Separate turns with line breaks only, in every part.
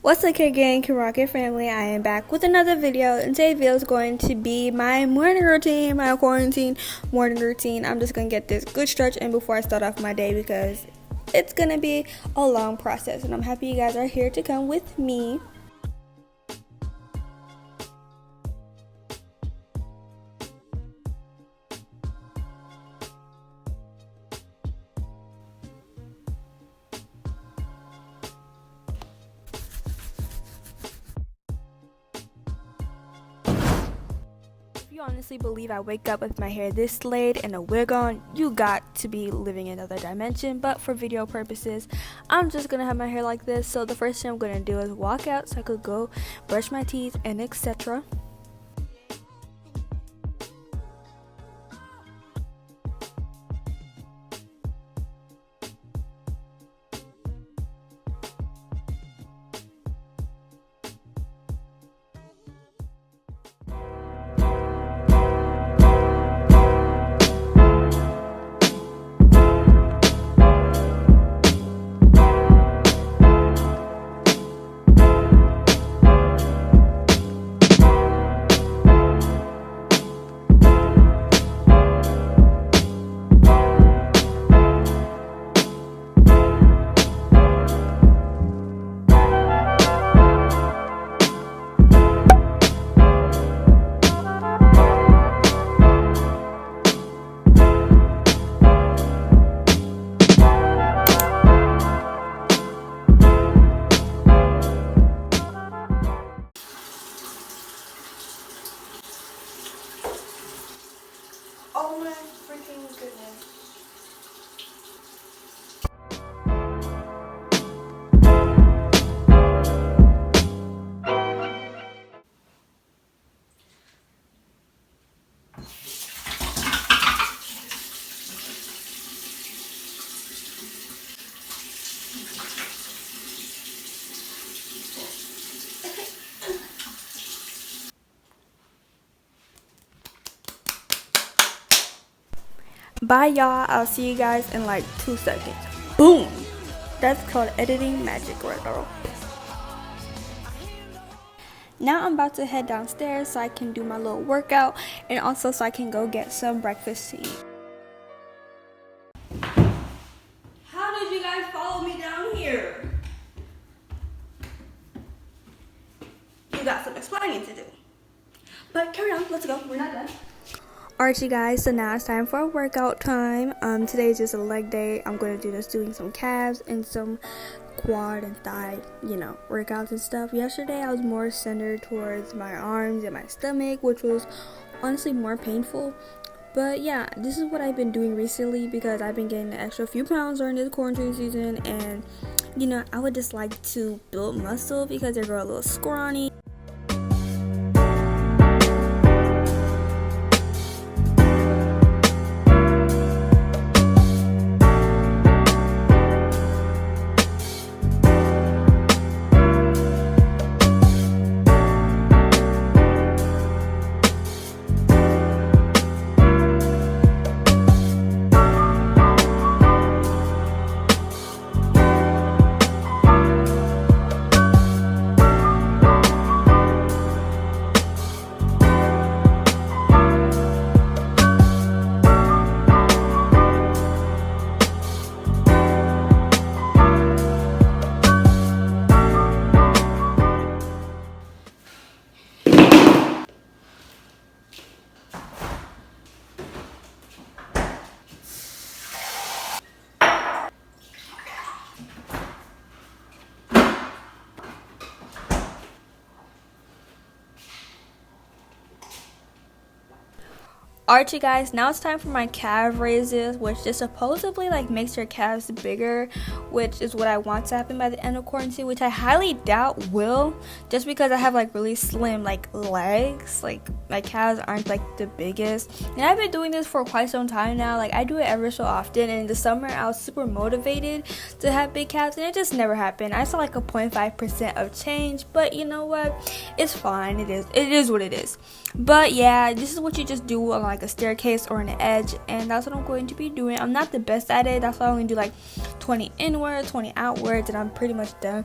What's up, Kid Gang, Kid Rocket family? I am back with another video, and today's video is going to be my morning routine, my quarantine morning routine. I'm just gonna get this good stretch in before I start off my day because it's gonna be a long process, and I'm happy you guys are here to come with me. If you honestly believe I wake up with my hair this slayed and a wig on, you got to be living in another dimension. But for video purposes, I'm just gonna have my hair like this. So the first thing I'm gonna do is walk out so I could go brush my teeth and etc. Oh my freaking goodness. Bye y'all, I'll see you guys in like 2 seconds. Boom! That's called editing magic right now. Now I'm about to head downstairs so I can do my little workout and also so I can go get some breakfast to eat. How did you guys follow me down here? You got some explaining to do. But carry on, let's go, we're not done. Alright you guys, so now it's time for a workout time. Today is just a leg day. I'm going to do just doing some calves and some quad and thigh, workouts and stuff. Yesterday I was more centered towards my arms and my stomach, which was honestly more painful. But yeah, this is what I've been doing recently because I've been getting an extra few pounds during this quarantine season, and I would just like to build muscle because they grow a little scrawny. Alright you guys, now it's time for my calf raises, which just supposedly makes your calves bigger, which is what I want to happen by the end of quarantine, which I highly doubt will, just because I have really slim legs. My calves aren't the biggest, and I've been doing this for quite some time now. I do it ever so often, and in the summer I was super motivated to have big calves, and it just never happened. I saw a 0.5% of change, but you know what, it's fine. It is what it is. But yeah, this is what you just do on a staircase or an edge, and that's what I'm going to be doing. I'm not the best at it. That's why I only do 20 inward, 20 outwards, and I'm pretty much done.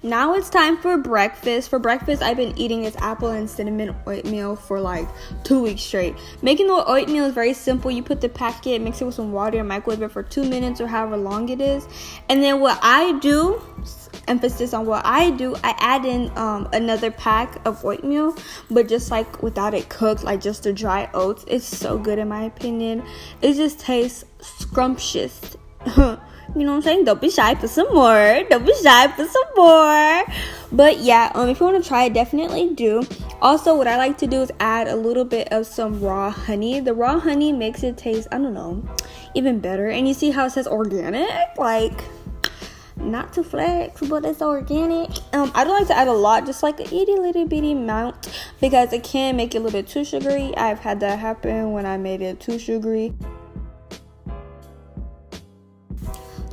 Now it's time for breakfast. For breakfast, I've been eating this apple and cinnamon oatmeal for like 2 weeks straight. Making the oatmeal is very simple. You put the packet, mix it with some water, and microwave it for 2 minutes or however long it is. And then what I do, emphasis on what I do, I add in another pack of oatmeal, but just like without it cooked, like just the dry oats. It's so good in my opinion. It just tastes scrumptious. You know what I'm saying? Don't be shy, put some more. Don't be shy, put some more. But yeah, if you want to try it, definitely do. Also, what I like to do is add a little bit of some raw honey. The raw honey makes it taste, I don't know, even better. And you see how it says organic? Like, not to flex, but it's organic. I don't like to add a lot, just like a itty little bitty amount, because it can make it a little bit too sugary. I've had that happen when I made it too sugary.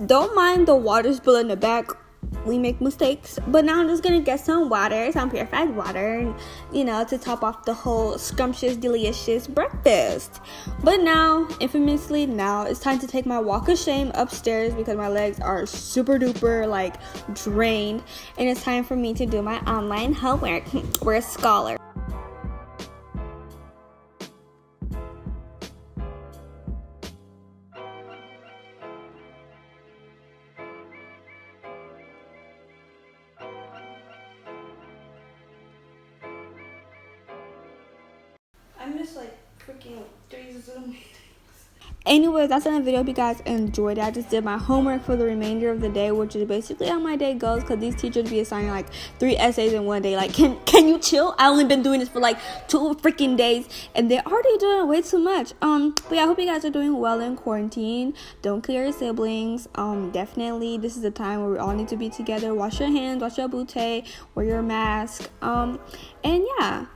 Don't mind the water spill in the back. We make mistakes. But now I'm just gonna get some water, some purified water, and, you know, to top off the whole scrumptious, delicious breakfast. But now, infamously, now it's time to take my walk of shame upstairs because my legs are super duper like drained, and it's time for me to do my online homework. We're a scholar. I'm just like freaking 3 Zoom meetings. Anyways, that's another video. If you guys enjoyed it, I just did my homework for the remainder of the day, which is basically how my day goes, because these teachers be assigning like 3 essays in one day. Like, can you chill? I only been doing this for like 2 freaking days, and they're already doing way too much. But yeah, I hope you guys are doing well in quarantine. Don't kill your siblings. Definitely this is a time where we all need to be together. Wash your hands, wash your booty, wear your mask. And yeah.